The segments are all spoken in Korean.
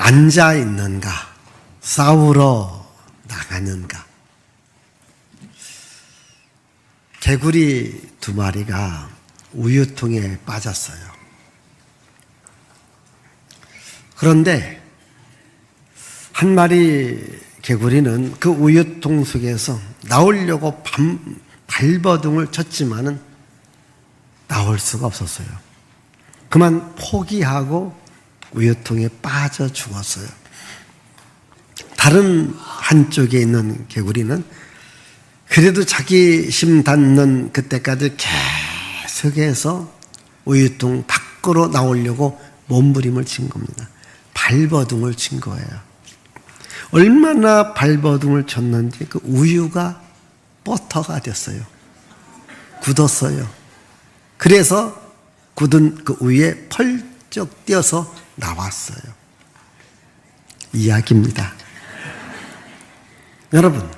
앉아 있는가, 싸우러 나가는가. 개구리 2마리가 우유통에 빠졌어요. 그런데 한 마리 개구리는 그 우유통 속에서 나오려고 발버둥을 쳤지만은 나올 수가 없었어요. 그만 포기하고 우유통에 빠져 죽었어요. 다른 한쪽에 있는 개구리는 그래도 자기 힘 닿는 그때까지 계속해서 우유통 밖으로 나오려고 몸부림을 친 겁니다. 발버둥을 친 거예요. 얼마나 발버둥을 쳤는지 그 우유가 버터가 됐어요. 굳었어요. 그래서 굳은 그 우유에 펄쩍 뛰어서 나왔어요. 이야기입니다. 여러분,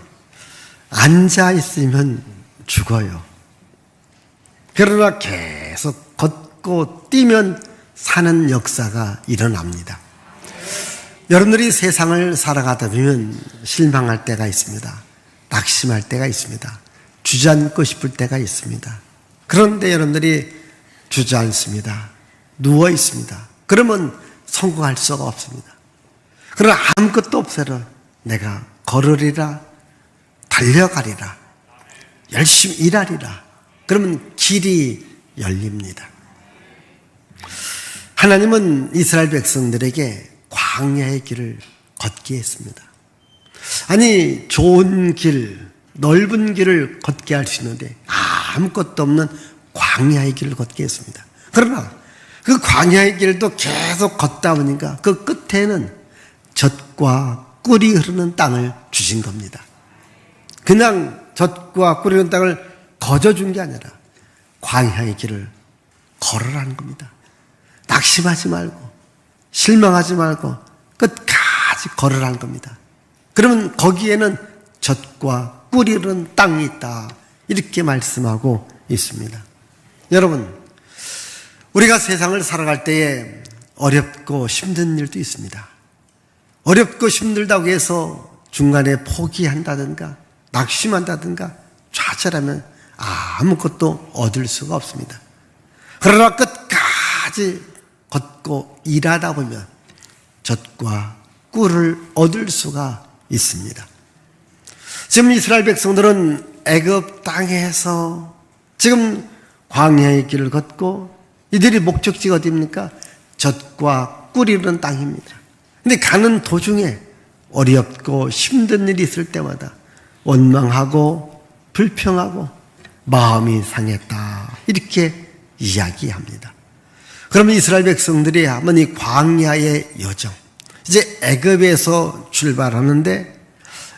앉아 있으면 죽어요. 그러나 계속 걷고 뛰면 사는 역사가 일어납니다. 여러분들이 세상을 살아가다 보면 실망할 때가 있습니다. 낙심할 때가 있습니다. 주저앉고 싶을 때가 있습니다. 그런데 여러분들이 주저앉습니다. 누워 있습니다. 그러면 성공할 수가 없습니다. 그러나 아무것도 없어도 내가 걸으리라, 달려가리라, 열심히 일하리라. 그러면 길이 열립니다. 하나님은 이스라엘 백성들에게 광야의 길을 걷게 했습니다. 아니, 좋은 길, 넓은 길을 걷게 할 수 있는데 아무것도 없는 광야의 길을 걷게 했습니다. 그러나 그 광야의 길도 계속 걷다 보니까 그 끝에는 젖과 꿀이 흐르는 땅을 주신 겁니다. 그냥 젖과 꿀이 흐르는 땅을 거저준 게 아니라 광야의 길을 걸으라는 겁니다. 낙심하지 말고 실망하지 말고 끝까지 걸으라는 겁니다. 그러면 거기에는 젖과 꿀이 흐르는 땅이 있다. 이렇게 말씀하고 있습니다. 여러분, 우리가 세상을 살아갈 때에 어렵고 힘든 일도 있습니다. 어렵고 힘들다고 해서 중간에 포기한다든가 낙심한다든가 좌절하면 아무것도 얻을 수가 없습니다. 그러나 끝까지 걷고 일하다 보면 젖과 꿀을 얻을 수가 있습니다. 지금 이스라엘 백성들은 애굽 땅에서 지금 광야의 길을 걷고 이들이 목적지가 어디입니까? 젖과 꿀이 흐르는 땅입니다. 근데 가는 도중에 어렵고 힘든 일이 있을 때마다 원망하고 불평하고 마음이 상했다. 이렇게 이야기합니다. 그러면 이스라엘 백성들이 한번 이 광야의 여정, 이제 애굽에서 출발하는데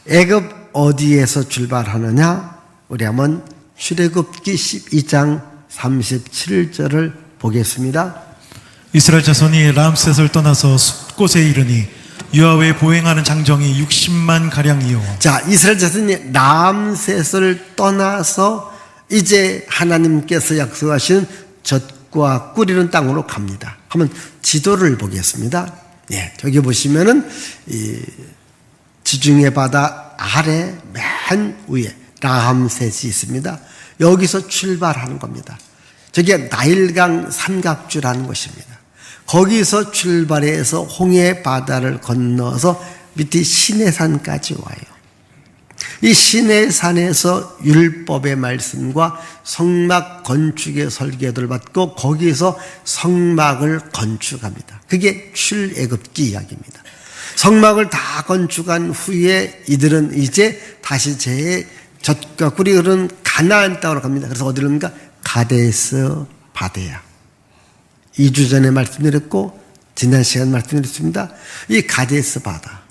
애굽 어디에서 출발하느냐? 우리 한번 출애굽기 12장 37절을 보겠습니다. 이스라엘 자손이 람셋을 떠나서 숲곳에 이르니 여호와의 보행하는 장정이 60만 가량이요. 자, 이스라엘 자손이 람셋을 떠나서 이제 하나님께서 약속하신 젖과 꿀이는 땅으로 갑니다. 한번 지도를 보겠습니다. 예, 저기 보시면은 이 지중해 바다 아래 맨 위에 람셋이 있습니다. 여기서 출발하는 겁니다. 저게 나일강 삼각주라는 것입니다. 거기서 출발해서 홍해 바다를 건너서 밑에 시내산까지 와요. 이 시내산에서 율법의 말씀과 성막 건축의 설계도를 받고 거기서 성막을 건축합니다. 그게 출애굽기 이야기입니다. 성막을 다 건축한 후에 이들은 이제 다시 젖과 꿀이 흐르는 가나안 땅으로 갑니다. 그래서 어디로 갑니까? 가데스 바네아. 2주 전에 말씀드렸고 지난 시간 말씀드렸습니다. 이 가데스 바다,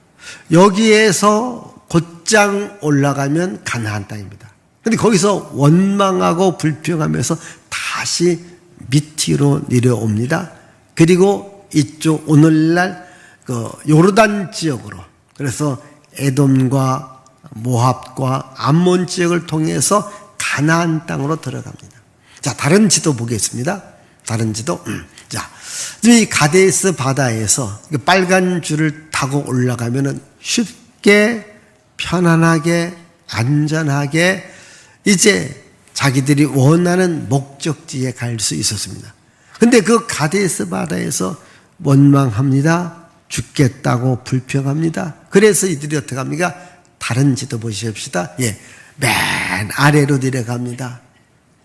여기에서 곧장 올라가면 가나안 땅입니다. 그런데 거기서 원망하고 불평하면서 다시 밑으로 내려옵니다. 그리고 이쪽 오늘날 그 요르단 지역으로, 그래서 에돔과 모압과 암몬 지역을 통해서 가나안 땅으로 들어갑니다. 자, 다른 지도 보겠습니다. 다른 지도. 자, 이 가데스 바다에서 빨간 줄을 타고 올라가면은 쉽게 편안하게 안전하게 이제 자기들이 원하는 목적지에 갈 수 있었습니다. 근데 그 가데스 바다에서 원망합니다. 죽겠다고 불평합니다. 그래서 이들이 어떻게 합니까? 다른 지도 보십시다. 예, 맨 아래로 내려갑니다.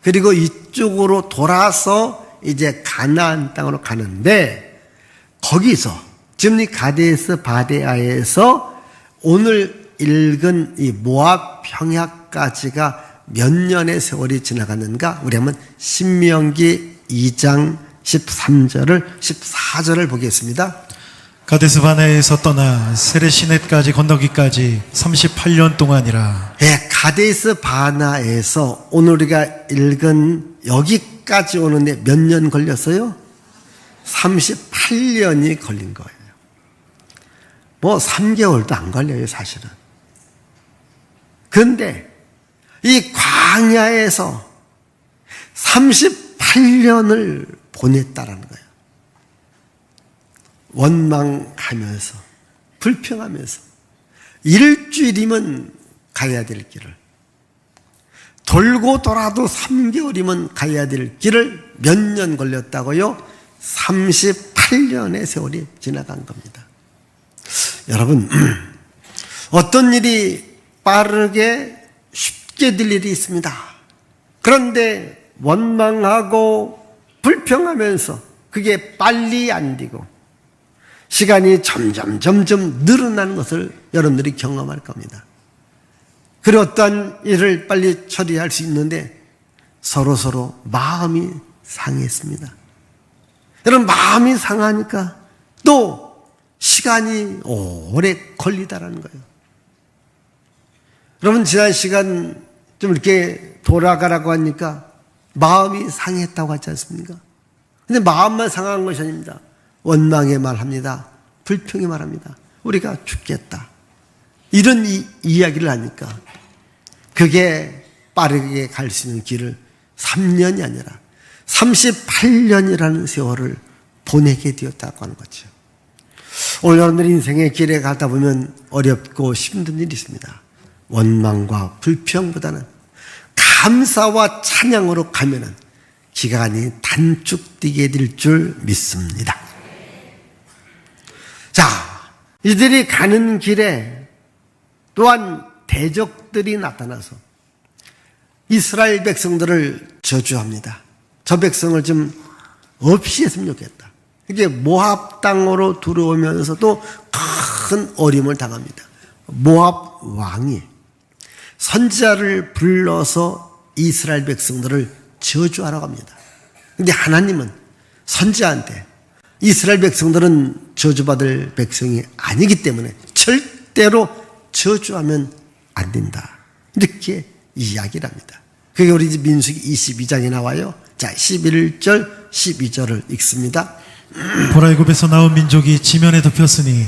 그리고 이쪽으로 돌아서 이제 가나안 땅으로 가는데 거기서 지금 이 가데스 바네아에서 오늘 읽은 이 모압 평야까지가 몇 년의 세월이 지나갔는가? 우리 한번 신명기 2장 14절을 보겠습니다. 가데스 바네아에서 떠나 세레시넷까지 건너기까지 38년 동안이라. 예, 가데스 바나에서 오늘 우리가 읽은 여기까지 오는데 몇 년 걸렸어요? 38년이 걸린 거예요. 뭐 3개월도 안 걸려요, 사실은. 그런데 이 광야에서 38년을 보냈다라는 거예요. 원망하면서 불평하면서 일주일이면 가야 될 길을 돌고 돌아도 3개월이면 가야 될 길을 몇 년 걸렸다고요? 38년의 세월이 지나간 겁니다. 여러분, 어떤 일이 빠르게 쉽게 될 일이 있습니다. 그런데 원망하고 불평하면서 그게 빨리 안 되고 시간이 점점 늘어나는 것을 여러분들이 경험할 겁니다. 그리고 어떤 일을 빨리 처리할 수 있는데 서로 마음이 상했습니다. 여러분, 마음이 상하니까 또 시간이 오래 걸리다라는 거예요. 여러분, 지난 시간 좀 이렇게 돌아가라고 하니까 마음이 상했다고 하지 않습니까? 근데 마음만 상한 것이 아닙니다. 원망의 말합니다. 불평의 말합니다. 우리가 죽겠다. 이런 이야기를 하니까 그게 빠르게 갈 수 있는 길을 3년이 아니라 38년이라는 세월을 보내게 되었다고 하는 거죠. 오늘 여러분들 인생의 길에 가다 보면 어렵고 힘든 일이 있습니다. 원망과 불평보다는 감사와 찬양으로 가면은 기간이 단축되게 될 줄 믿습니다. 자, 이들이 가는 길에 또한 대적들이 나타나서 이스라엘 백성들을 저주합니다. 저 백성을 좀 없이 했으면 좋겠다. 이게 모압 땅으로 들어오면서도 큰 어려움을 당합니다. 모압 왕이 선지자를 불러서 이스라엘 백성들을 저주하라고 합니다. 그런데 하나님은 선지자한테 이스라엘 백성들은 저주받을 백성이 아니기 때문에 절대로 저주하면 안 된다. 이렇게 이야기를 합니다. 그게 우리 민수기 22장에 나와요. 자, 11절, 12절을 읽습니다. 보라, 애굽에서 나온 민족이 지면에 덮였으니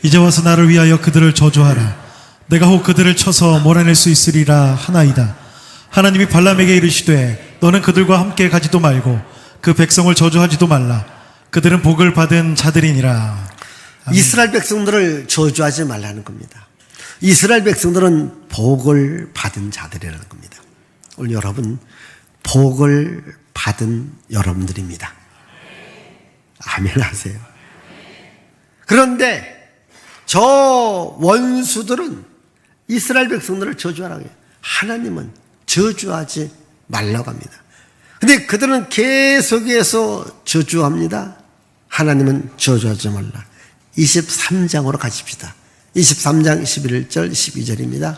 이제 와서 나를 위하여 그들을 저주하라. 내가 혹 그들을 쳐서 몰아낼 수 있으리라 하나이다. 하나님이 발람에게 이르시되 너는 그들과 함께 가지도 말고 그 백성을 저주하지도 말라. 그들은 복을 받은 자들이니라. 아멘. 이스라엘 백성들을 저주하지 말라는 겁니다. 이스라엘 백성들은 복을 받은 자들이라는 겁니다. 오늘 여러분, 복을 받은 여러분들입니다. 아멘 하세요. 그런데 저 원수들은 이스라엘 백성들을 저주하라고 해요. 하나님은 저주하지 말라고 합니다. 근데 그들은 계속해서 저주합니다. 하나님은 저주하지 말라. 23장으로 가십시다. 23장 11절 12절입니다.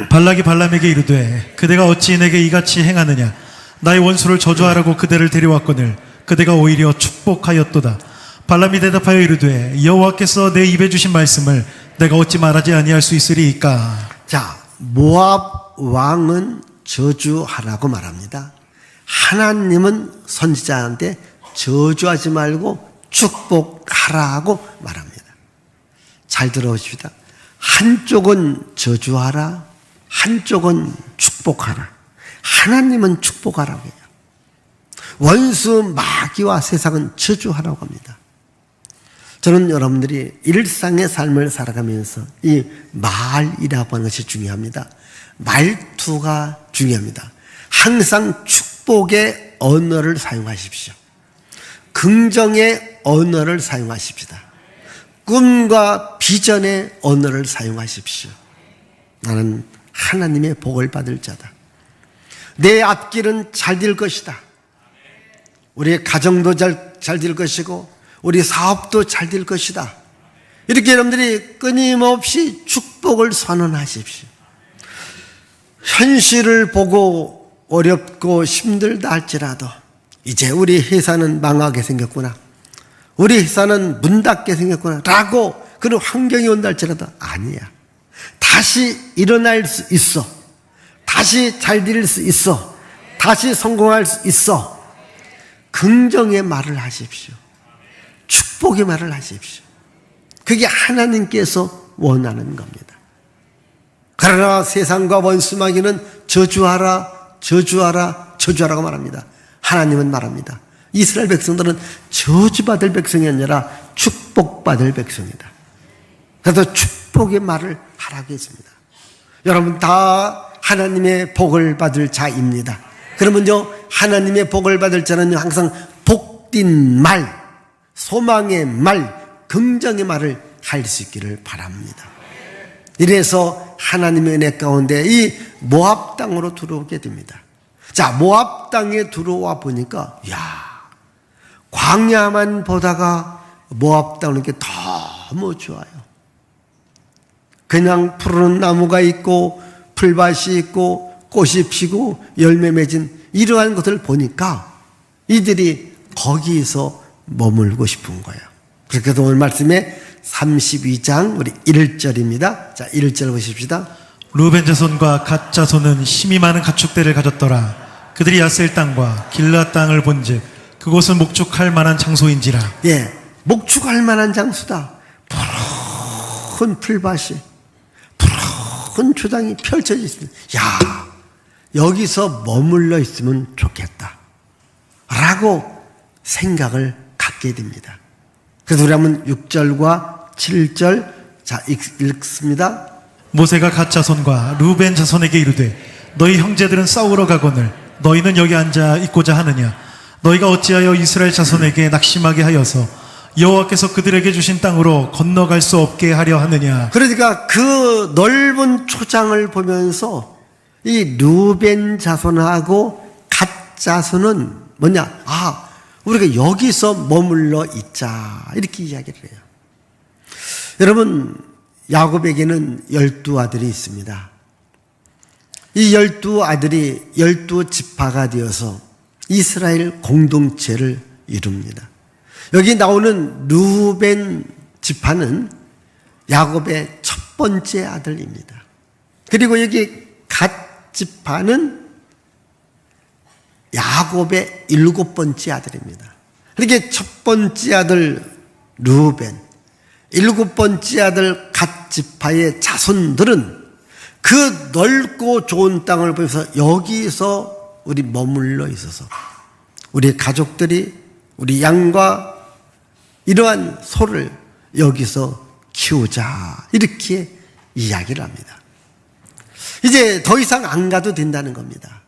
발락이 발람에게 이르되 그대가 어찌 내게 이같이 행하느냐. 나의 원수를 저주하라고 그대를 데려왔거늘 그대가 오히려 축복하였도다. 발람이 대답하여 이르되 여호와께서 내 입에 주신 말씀을 내가 어찌 말하지 아니할 수 있으리이까. 자, 모압 왕은 저주하라고 말합니다. 하나님은 선지자한테 저주하지 말고 축복하라고 말합니다. 잘 들어보십시다. 한쪽은 저주하라, 한쪽은 축복하라. 하나님은 축복하라고 해요. 원수 마귀와 세상은 저주하라고 합니다. 저는 여러분들이 일상의 삶을 살아가면서 이 말이라고 하는 것이 중요합니다. 말투가 중요합니다. 항상 축복의 언어를 사용하십시오. 긍정의 언어를 사용하십시다. 꿈과 비전의 언어를 사용하십시오. 나는 하나님의 복을 받을 자다. 내 앞길은 잘 될 것이다. 우리의 가정도 잘 될 것이고 우리 사업도 잘 될 것이다. 이렇게 여러분들이 끊임없이 축복을 선언하십시오. 현실을 보고 어렵고 힘들다 할지라도 이제 우리 회사는 망하게 생겼구나, 우리 회사는 문 닫게 생겼구나 라고 그런 환경이 온다 할지라도 아니야. 다시 일어날 수 있어. 다시 잘 될 수 있어. 다시 성공할 수 있어. 긍정의 말을 하십시오. 축복의 말을 하십시오. 그게 하나님께서 원하는 겁니다. 그러나 세상과 원수마귀는 저주하라, 저주하라, 저주하라고 말합니다. 하나님은 말합니다. 이스라엘 백성들은 저주받을 백성이 아니라 축복받을 백성이다. 그래서 축복의 말을 하라고 했습니다. 여러분 다 하나님의 복을 받을 자입니다. 그러면요, 하나님의 복을 받을 자는 항상 복된 말, 소망의 말, 긍정의 말을 할 수 있기를 바랍니다. 이래서 하나님의 은혜 가운데 이 모압 땅으로 들어오게 됩니다. 자, 모압 땅에 들어와 보니까 광야만 보다가 모압 땅은 게 너무 좋아요. 그냥 푸른 나무가 있고 풀밭이 있고 꽃이 피고 열매 맺은 이러한 것을 보니까 이들이 거기서 머물고 싶은 거예요. 그래서 오늘 말씀에 32장 우리 1절입니다. 자, 1절 보십시다. 루벤 자손과 갓 자손은 힘이 많은 가축대를 가졌더라. 그들이 야셀 땅과 길라 땅을 본즉 그곳은 목축할 만한 장소인지라. 예, 목축할 만한 장소다. 푸른 풀밭이, 푸른 초장이 펼쳐져 있습니다. 여기서 머물러 있으면 좋겠다 라고 생각을 갖게 됩니다. 그래서 우리 한번 6절과 7절 자 읽습니다. 모세가 갓 자손과 루벤 자손에게 이르되 너희 형제들은 싸우러 가거늘 너희는 여기 앉아 있고자 하느냐. 너희가 어찌하여 이스라엘 자손에게 낙심하게 하여서 여호와께서 그들에게 주신 땅으로 건너갈 수 없게 하려 하느냐. 그러니까 그 넓은 초장을 보면서 이 루벤 자손하고 갓 자손은 뭐냐? 우리가 여기서 머물러 있자 이렇게 이야기를 해요. 여러분, 야곱에게는 12아들이 있습니다. 이 12아들이 12지파가 되어서 이스라엘 공동체를 이룹니다. 여기 나오는 루벤 지파는 야곱의 첫 번째 아들입니다. 그리고 여기 갓 지파는 야곱의 7번째 아들입니다. 그렇게 첫 번째 아들 루벤, 7번째 아들 갓 지파의 자손들은 그 넓고 좋은 땅을 보면서 여기서 우리 머물러 있어서 우리 가족들이 우리 양과 이러한 소를 여기서 키우자 이렇게 이야기를 합니다. 이제 더 이상 안 가도 된다는 겁니다.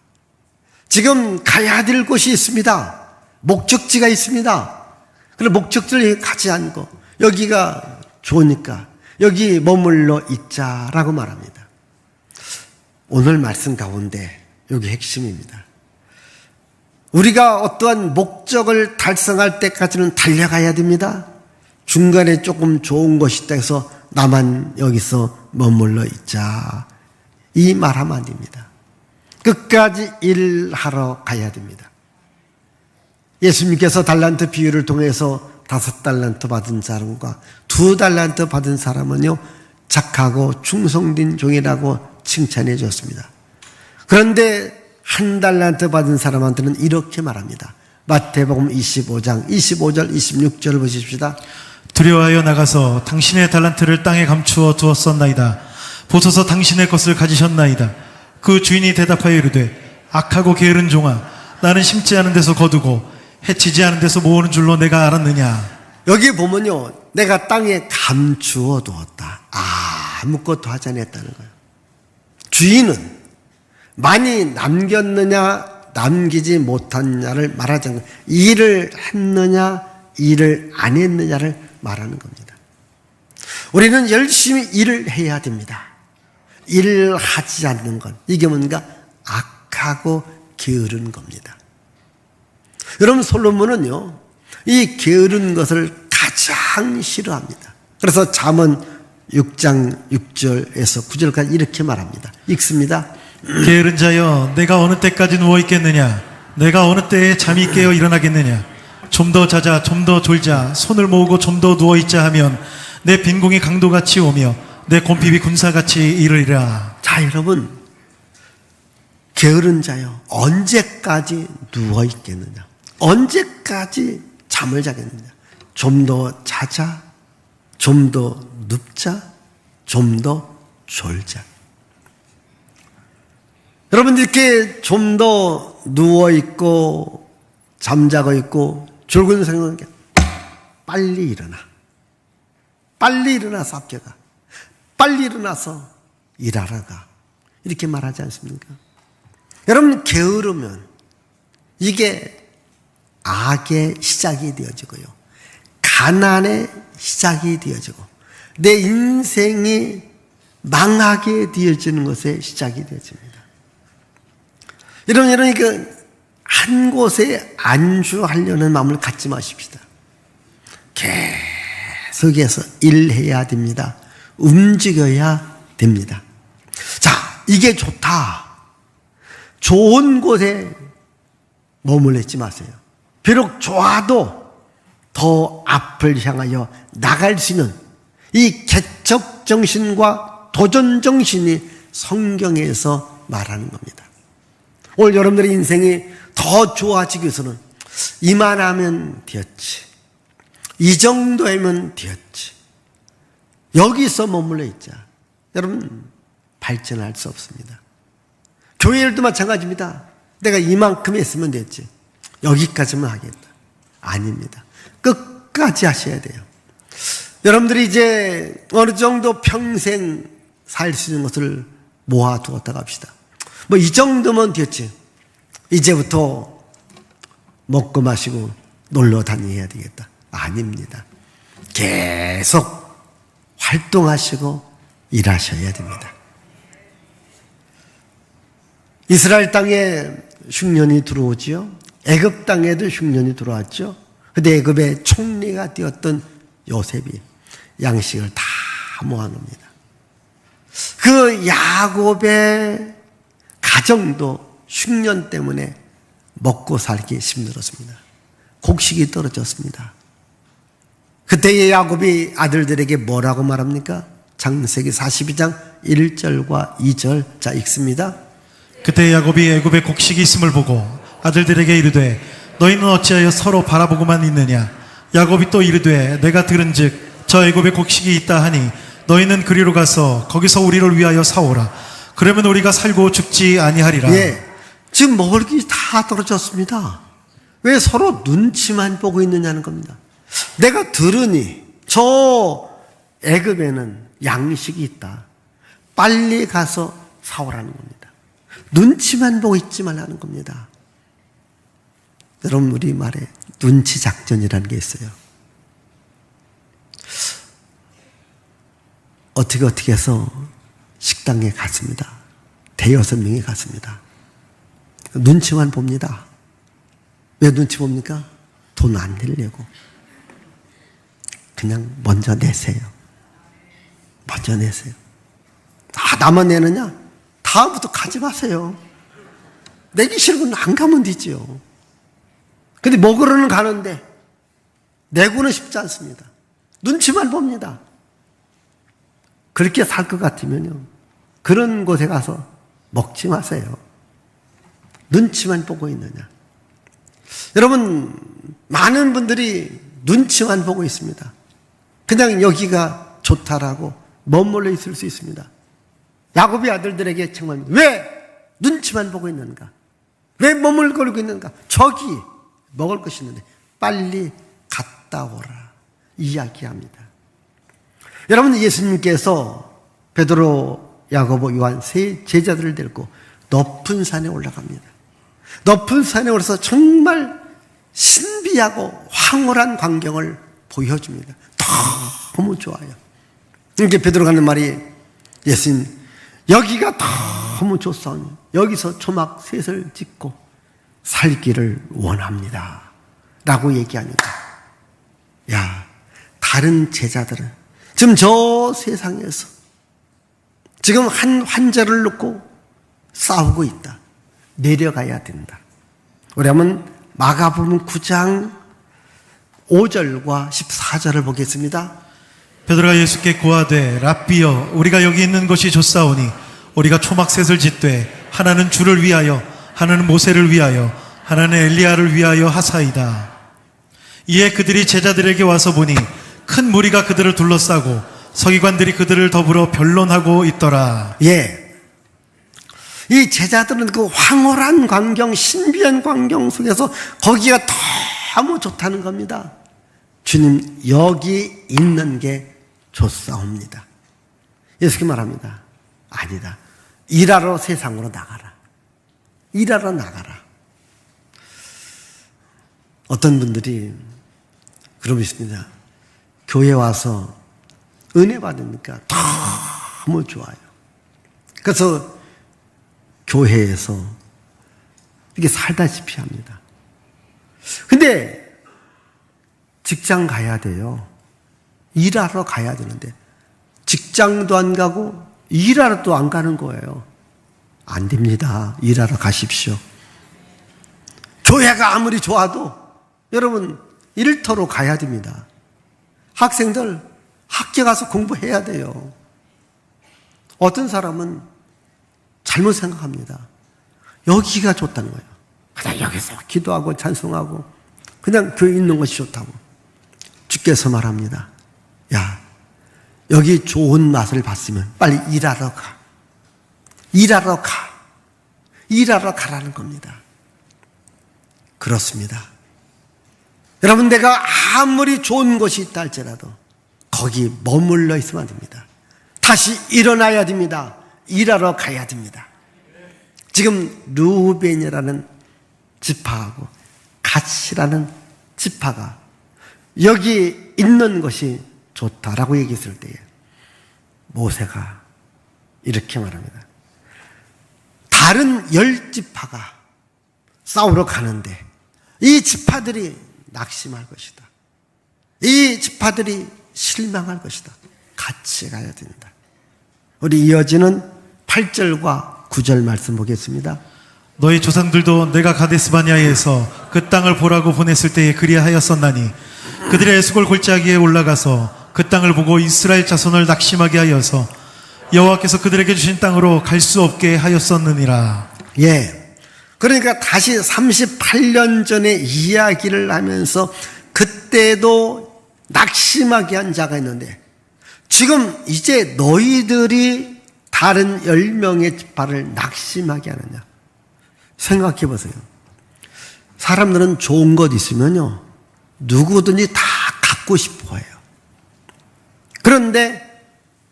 지금 가야 될 곳이 있습니다. 목적지가 있습니다. 그럼 목적지를 가지 않고 여기가 좋으니까 여기 머물러 있자라고 말합니다. 오늘 말씀 가운데 여기 핵심입니다. 우리가 어떠한 목적을 달성할 때까지는 달려가야 됩니다. 중간에 조금 좋은 것이 있다 해서 나만 여기서 머물러 있자 이 말하면 안 됩니다. 끝까지 일하러 가야 됩니다. 예수님께서 달란트 비유를 통해서 5달란트 받은 사람과 2달란트 받은 사람은요, 착하고 충성된 종이라고 칭찬해 줬습니다. 그런데 1달란트 받은 사람한테는 이렇게 말합니다. 마태복음 25장 25절 26절을 보십시다. 두려워하여 나가서 당신의 달란트를 땅에 감추어 두었었나이다. 보소서 당신의 것을 가지셨나이다. 그 주인이 대답하여 이르되 악하고 게으른 종아, 나는 심지 않은 데서 거두고 해치지 않은 데서 모으는 줄로 내가 알았느냐. 여기 보면요, 내가 땅에 감추어 두었다. 아무것도 하지 않았다는 거예요. 주인은 많이 남겼느냐 남기지 못했느냐를 말하지 않고 일을 했느냐 일을 안 했느냐를 말하는 겁니다. 우리는 열심히 일을 해야 됩니다. 일을 하지 않는 것, 이게 뭔가 악하고 게으른 겁니다. 여러분, 솔로몬은요, 이 게으른 것을 가장 싫어합니다. 그래서 잠언 6장 6절에서 9절까지 이렇게 말합니다. 읽습니다. 게으른 자여, 내가 어느 때까지 누워 있겠느냐? 내가 어느 때에 잠이 깨어 일어나겠느냐? 좀 더 자자, 좀 더 졸자, 손을 모으고 좀 더 누워 있자 하면 내 빈공이 강도같이 오며 내 곰핍이 군사같이 이르리라. 자, 여러분, 게으른 자여, 언제까지 누워 있겠느냐? 언제까지 잠을 자겠느냐? 좀 더 자자, 좀 더 눕자, 좀 더 졸자. 여러분, 이렇게 좀 더 누워 있고 잠자고 있고 졸고 있는 생각은 빨리 일어나. 빨리 일어나서 학교 가. 빨리 일어나서 일하러 가. 이렇게 말하지 않습니까? 여러분, 게으르면 이게 악의 시작이 되어지고요. 가난의 시작이 되어지고 내 인생이 망하게 되어지는 것의 시작이 되어집니다. 여러분, 한 곳에 안주하려는 마음을 갖지 마십시다. 계속해서 일해야 됩니다. 움직여야 됩니다. 자, 이게 좋다. 좋은 곳에 머물러 있지 마세요. 비록 좋아도 더 앞을 향하여 나갈 수 있는 이 개척 정신과 도전 정신이 성경에서 말하는 겁니다. 오늘 여러분들의 인생이 더 좋아지기 위해서는 이만하면 되었지, 이 정도면 되었지, 여기서 머물러 있자. 여러분, 발전할 수 없습니다. 교회 일도 마찬가지입니다. 내가 이만큼 했으면 됐지, 여기까지만 하겠다. 아닙니다. 끝까지 하셔야 돼요. 여러분들이 이제 어느 정도 평생 살 수 있는 것을 모아두었다고 합시다. 뭐 이 정도면 됐지, 이제부터 먹고 마시고 놀러 다녀야 되겠다. 아닙니다. 계속 활동하시고 일하셔야 됩니다. 이스라엘 땅에 흉년이 들어오지요. 애굽 땅에도 흉년이 들어왔죠. 그런데 애굽의 총리가 되었던 요셉이 양식을 다 모아놓습니다. 그 야곱의 가정도 흉년 때문에 먹고 살기 힘들었습니다. 곡식이 떨어졌습니다. 그때의 야곱이 아들들에게 뭐라고 말합니까? 창세기 42장 1절과 2절. 자, 읽습니다. 그때 야곱이 애굽에 곡식이 있음을 보고 아들들에게 이르되 너희는 어찌하여 서로 바라보고만 있느냐? 야곱이 또 이르되 내가 들은즉 저 애굽에 곡식이 있다 하니 너희는 그리로 가서 거기서 우리를 위하여 사오라. 그러면 우리가 살고 죽지 아니하리라. 예, 지금 먹을 게 다 떨어졌습니다. 왜 서로 눈치만 보고 있느냐는 겁니다. 내가 들으니 저 애굽에는 양식이 있다. 빨리 가서 사오라는 겁니다. 눈치만 보고 있지 말라는 겁니다. 여러분, 우리말에 눈치 작전이라는 게 있어요. 어떻게 해서 식당에 갔습니다. 대여섯 명이 갔습니다. 눈치만 봅니다. 왜 눈치 봅니까? 돈 안 내려고. 그냥 먼저 내세요. 먼저 내세요. 나만 내느냐? 다음부터 가지 마세요. 내기 싫으면 안 가면 되지요. 근데 먹으러는 가는데 내고는 싶지 않습니다. 눈치만 봅니다. 그렇게 살 것 같으면요, 그런 곳에 가서 먹지 마세요. 눈치만 보고 있느냐. 여러분, 많은 분들이 눈치만 보고 있습니다. 그냥 여기가 좋다라고 머물러 있을 수 있습니다. 야곱의 아들들에게 정말 왜 눈치만 보고 있는가? 왜 머물거리고 있는가? 저기 먹을 것이 있는데 빨리 갔다 오라 이야기합니다. 여러분, 예수님께서 베드로, 야고보, 요한 세 제자들을 데리고 높은 산에 올라갑니다. 높은 산에 올라서 정말 신비하고 황홀한 광경을 보여줍니다. 너무 좋아요. 이렇게 베드로가 하는 말이, 예수님 여기가 너무 좋사오니 여기서 초막 셋을 짓고 살기를 원합니다 라고 얘기합니다. 야, 다른 제자들은 지금 저 세상에서 지금 한 환자를 놓고 싸우고 있다. 내려가야 된다. 우리 한번 마가복음 9장 5절과 14절을 보겠습니다. 베드로가 예수께 고하되 랍비여 우리가 여기 있는 것이 좋사오니 우리가 초막셋을 짓되 하나는 주를 위하여 하나는 모세를 위하여 하나는 엘리야를 위하여 하사이다. 이에 그들이 제자들에게 와서 보니 큰 무리가 그들을 둘러싸고 서기관들이 그들을 더불어 변론하고 있더라. 예, 이 제자들은 그 황홀한 광경, 신비한 광경 속에서 거기가 너무 좋다는 겁니다. 주님 여기 있는 게 좋사옵니다. 예수께 말합니다. 아니다. 일하러 세상으로 나가라. 일하러 나가라. 어떤 분들이 그러고 있습니다. 교회 와서 은혜 받으니까 너무 좋아요. 그래서 교회에서 이렇게 살다시피 합니다. 근데 직장 가야 돼요. 일하러 가야 되는데 직장도 안 가고 일하러 또 안 가는 거예요. 안 됩니다. 일하러 가십시오. 교회가 아무리 좋아도 여러분 일터로 가야 됩니다. 학생들 학교 가서 공부해야 돼요. 어떤 사람은 잘못 생각합니다. 여기가 좋다는 거예요. 그냥 여기서 기도하고 찬송하고 그냥 교회 있는 것이 좋다고. 주께서 말합니다. 야, 여기 좋은 맛을 봤으면 빨리 일하러 가. 일하러 가. 일하러 가라는 겁니다. 그렇습니다. 여러분, 내가 아무리 좋은 곳이 있다 할지라도 거기 머물러 있으면 안 됩니다. 다시 일어나야 됩니다. 일하러 가야 됩니다. 지금 루벤이라는 지파하고 갓이라는 지파가 여기 있는 것이 좋다라고 얘기했을 때에 모세가 이렇게 말합니다. 다른 10지파가 싸우러 가는데 이 지파들이 낙심할 것이다. 이 지파들이 실망할 것이다. 같이 가야 된다. 우리 이어지는 8절과 9절 말씀 보겠습니다. 너희 조상들도 내가 가데스바냐에서 그 땅을 보라고 보냈을 때에 그리하였었나니 그들의 에스골 골짜기에 올라가서 그 땅을 보고 이스라엘 자손을 낙심하게 하여서 여호와께서 그들에게 주신 땅으로 갈 수 없게 하였었느니라. 예. 그러니까 다시 38년 전에 이야기를 하면서 그때도 낙심하게 한 자가 있는데 지금 이제 너희들이 다른 10명의 지파를 낙심하게 하느냐. 생각해 보세요. 사람들은 좋은 것 있으면요 누구든지 다 갖고 싶어 해요. 그런데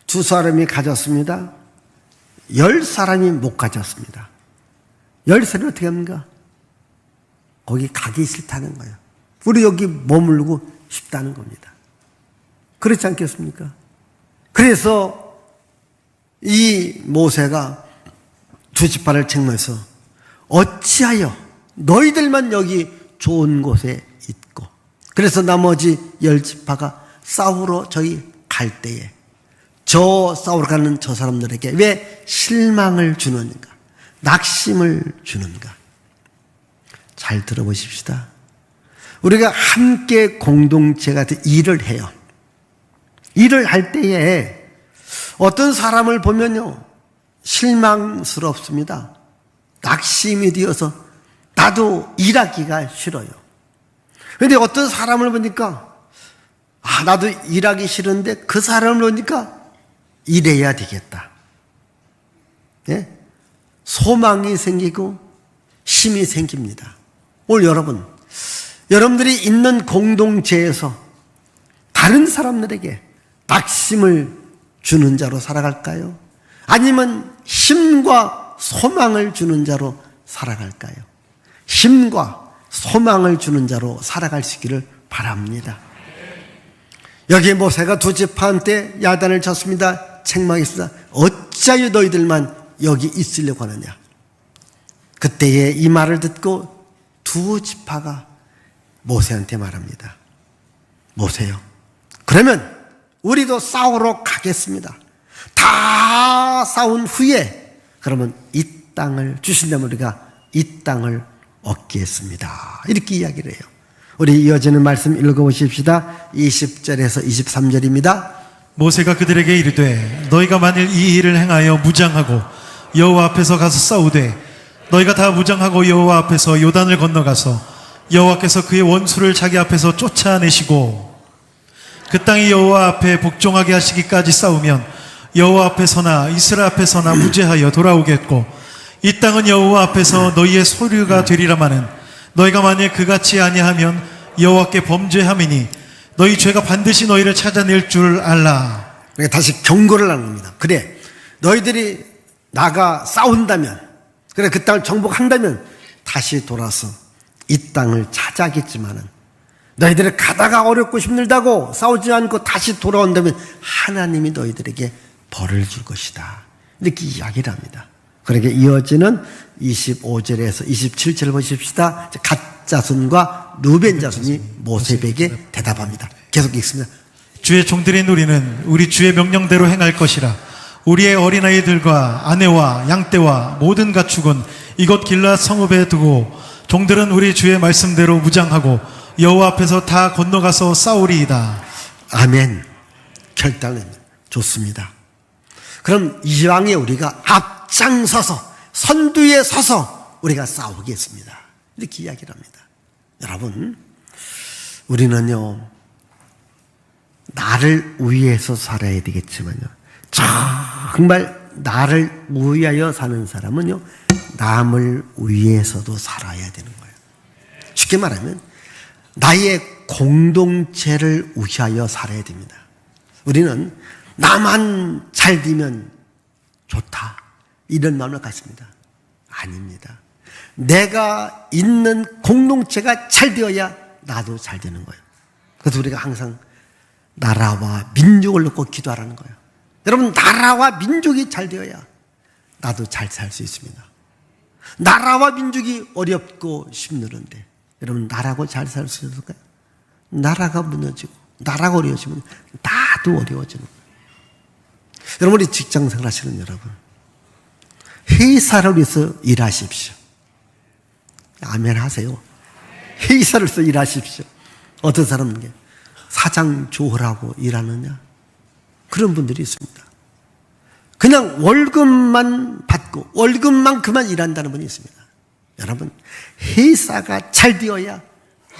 두 사람이 가졌습니다. 10사람이 못 가졌습니다. 10사람이 어떻게 합니까? 거기 가기 싫다는 거예요. 우리 여기 머물고 싶다는 겁니다. 그렇지 않겠습니까? 그래서 이 모세가 두 지파를 책망해서 어찌하여 너희들만 여기 좋은 곳에 있고 그래서 나머지 10지파가 싸우러 저희 갈 때에 저 싸우러 가는 저 사람들에게 왜 실망을 주는가? 낙심을 주는가? 잘 들어보십시다. 우리가 함께 공동체가 일을 해요. 일을 할 때에 어떤 사람을 보면요 실망스럽습니다. 낙심이 되어서 나도 일하기가 싫어요. 그런데 어떤 사람을 보니까 나도 일하기 싫은데 그 사람을 보니까 일해야 되겠다. 예? 소망이 생기고 낙심이 생깁니다. 오늘 여러분들이 있는 공동체에서 다른 사람들에게 낙심을 주는 자로 살아갈까요? 아니면 힘과 소망을 주는 자로 살아갈까요? 힘과 소망을 주는 자로 살아갈 수 있기를 바랍니다. 여기 모세가 두 지파한테 야단을 쳤습니다. 책망했습니다. 어찌하여 너희들만 여기 있으려고 하느냐. 그때에 이 말을 듣고 두 지파가 모세한테 말합니다. 모세요, 그러면 우리도 싸우러 가겠습니다. 다 싸운 후에 그러면 이 땅을 주신다면 우리가 이 땅을 얻겠습니다. 이렇게 이야기를 해요. 우리 이어지는 말씀 읽어보십시다. 20절에서 23절입니다. 모세가 그들에게 이르되 너희가 만일 이 일을 행하여 무장하고 여호와 앞에서 가서 싸우되 너희가 다 무장하고 여호와 앞에서 요단을 건너가서 여호와께서 그의 원수를 자기 앞에서 쫓아내시고 그 땅이 여호와 앞에 복종하게 하시기까지 싸우면 여호와 앞에서나 이스라엘 앞에서나 무죄하여 돌아오겠고 이 땅은 여호와 앞에서 너희의 소유가 되리라마는 너희가 만일 그같이 아니하면 여호와께 범죄함이니 너희 죄가 반드시 너희를 찾아낼 줄 알라. 다시 경고를 하는 겁니다. 그래, 너희들이 나가 싸운다면, 그래 그 땅을 정복한다면 다시 돌아서 이 땅을 차지하겠지만은 너희들이 가다가 어렵고 힘들다고 싸우지 않고 다시 돌아온다면 하나님이 너희들에게 벌을 줄 것이다. 이렇게 이야기를 합니다. 그러게 이어지는 25절에서 27절 보십시다. 갓 자손과 루벤 자손이 모세에게 대답합니다. 계속 읽습니다. 주의 종들인 우리는 우리 주의 명령대로 행할 것이라. 우리의 어린아이들과 아내와 양떼와 모든 가축은 이곳 길앗 성읍에 두고 종들은 우리 주의 말씀대로 무장하고 여호와 앞에서 다 건너가서 싸우리이다. 아멘. 결단은 좋습니다. 그럼 이왕에 우리가 앞장서서 선두에 서서 우리가 싸우겠습니다. 이렇게 이야기를 합니다. 여러분, 우리는요, 나를 위해서 살아야 되겠지만요, 정말 나를 위하여 사는 사람은요, 남을 위해서도 살아야 되는 거예요. 쉽게 말하면 나의 공동체를 위하여 살아야 됩니다. 우리는 나만 잘 되면 좋다, 이런 마음을 갖습니다. 아닙니다. 내가 있는 공동체가 잘 되어야 나도 잘 되는 거예요. 그래서 우리가 항상 나라와 민족을 놓고 기도하라는 거예요. 여러분, 나라와 민족이 잘 되어야 나도 잘 살 수 있습니다. 나라와 민족이 어렵고 힘들은데 여러분, 나라고 잘 살 수 있을까요? 나라가 무너지고 나라가 어려워지면 나도 어려워지는 거예요. 여러분, 우리 직장생활 하시는 여러분, 회사를 위해서 일하십시오. 아멘 하세요. 회사를 위해서 일하십시오. 어떤 사람은 사장 좋으라고 일하느냐? 그런 분들이 있습니다. 그냥 월급만 받고 월급만큼만 일한다는 분이 있습니다. 여러분, 회사가 잘 되어야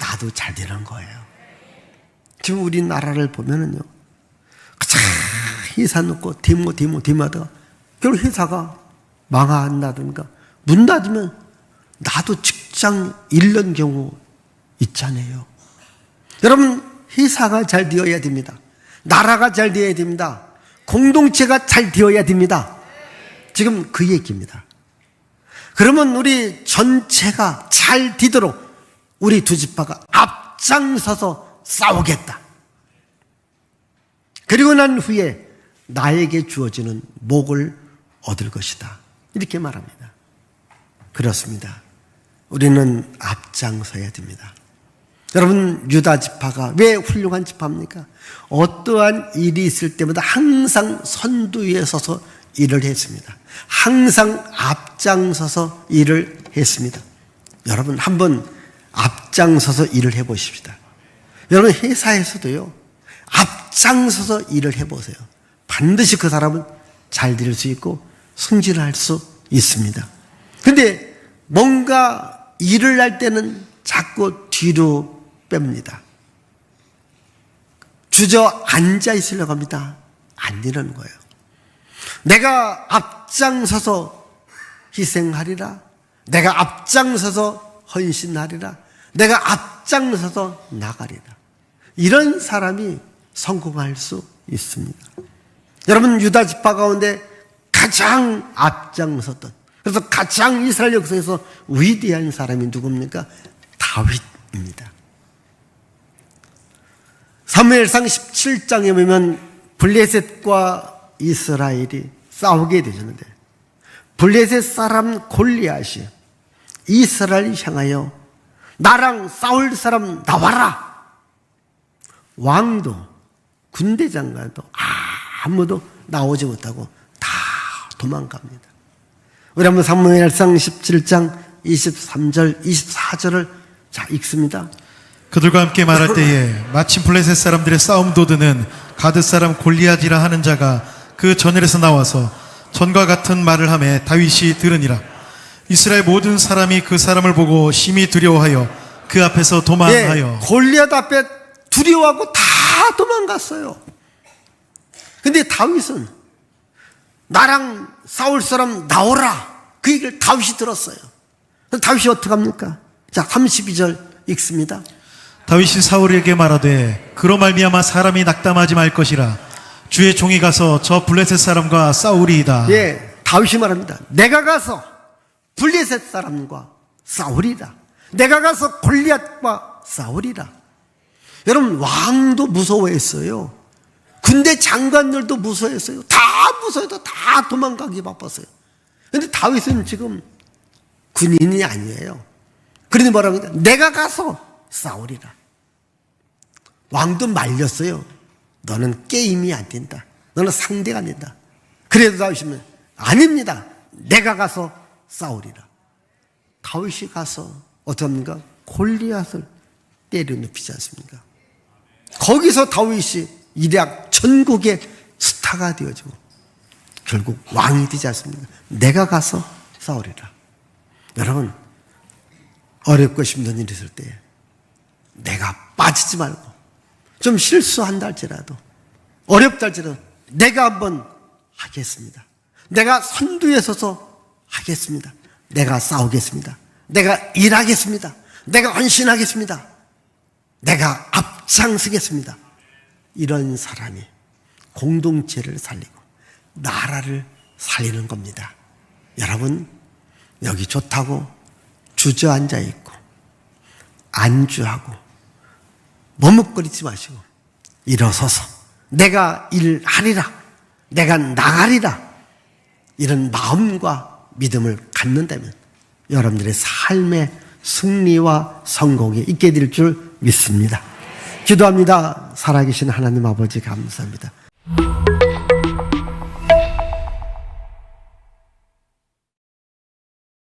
나도 잘 되는 거예요. 지금 우리나라를 보면은요, 회사 놓고 데모하다가 결국 회사가 망한다든가 문 닫으면 나도 직장 잃는 경우 있잖아요. 여러분, 회사가 잘 되어야 됩니다. 나라가 잘 되어야 됩니다. 공동체가 잘 되어야 됩니다. 지금 그 얘기입니다. 그러면 우리 전체가 잘 되도록 우리 두 지파가 앞장서서 싸우겠다. 그리고 난 후에 나에게 주어지는 목을 얻을 것이다. 이렇게 말합니다. 그렇습니다. 우리는 앞장서야 됩니다. 여러분, 유다 지파가 왜 훌륭한 지파입니까? 어떠한 일이 있을 때마다 항상 선두에 서서 일을 했습니다. 항상 앞장서서 일을 했습니다. 여러분, 한번 앞장서서 일을 해보십시다. 여러분, 회사에서도요, 앞장서서 일을 해보세요. 반드시 그 사람은 잘 될 수 있고 승진할 수 있습니다. 근데 뭔가 일을 할 때는 자꾸 뒤로 뺍니다. 주저앉아 있으려고 합니다. 안 되는 거예요. 내가 앞장서서 희생하리라, 내가 앞장서서 헌신하리라. 내가 앞장서서 나가리라. 이런 사람이 성공할 수 있습니다. 여러분, 유다 지파 가운데 가장 앞장섰던, 그래서 가장 이스라엘 역사에서 위대한 사람이 누굽니까? 다윗입니다. 사무엘상 17장에 보면 블레셋과 이스라엘이 싸우게 되셨는데, 블레셋 사람 골리앗이 이스라엘을 향하여 나랑 싸울 사람 나와라. 왕도 군대 장관도 아무도 나오지 못하고 다 도망갑니다. 우리 한번 사무엘상 17장 23절 24절을 자 읽습니다. 그들과 함께 말할 때에 마침 블레셋 사람들의 싸움 도드는 가드 사람 골리앗이라 하는 자가 그 전열에서 나와서 전과 같은 말을 하매 다윗이 들으니라. 이스라엘 모든 사람이 그 사람을 보고 심히 두려워하여 그 앞에서 도망하여 골리앗 앞에 두려워하고 다 도망갔어요. 근데 다윗은 나랑 싸울 사람 나오라. 그 얘기를 다윗이 들었어요. 다윗이 어떻게 합니까? 자, 32절 읽습니다. 다윗이 사울에게 말하되 그로 말미암아 사람이 낙담하지 말 것이라. 주의 종이 가서 저 블레셋 사람과 싸우리이다. 예, 다윗이 말합니다. 내가 가서 블레셋 사람과 싸우리라. 내가 가서 골리앗과 싸우리라. 여러분, 왕도 무서워했어요. 군대 장관들도 무서워했어요. 다 무서워해도 다 도망가기 바빴어요. 그런데 다윗은 지금 군인이 아니에요. 그러니 뭐랍니까? 내가 가서 싸우리라. 왕도 말렸어요. 너는 게임이 안 된다. 너는 상대가 안 된다. 그래도 다윗이 아닙니다. 내가 가서 싸우리라. 다윗이 가서 어떻게 합니까? 골리앗을 때려눕히지 않습니까? 거기서 다윗이 이략 전국의 스타가 되어지고 결국 왕이 되지 않습니까? 내가 가서 싸우리라. 여러분, 어렵고 힘든 일이 있을 때 내가 빠지지 말고 좀 실수한다 할지라도 어렵다 할지라도 내가 한번 하겠습니다. 내가 선두에 서서 하겠습니다. 내가 싸우겠습니다. 내가 일하겠습니다. 내가 헌신하겠습니다. 내가 앞장서겠습니다. 이런 사람이 공동체를 살리고 나라를 살리는 겁니다. 여러분, 여기 좋다고 주저앉아 있고 안주하고 머뭇거리지 마시고 일어서서 내가 일하리라, 내가 나가리라, 이런 마음과 믿음을 갖는다면 여러분들의 삶의 승리와 성공이 있게 될 줄 믿습니다. 기도합니다. 살아계신 하나님 아버지 감사합니다.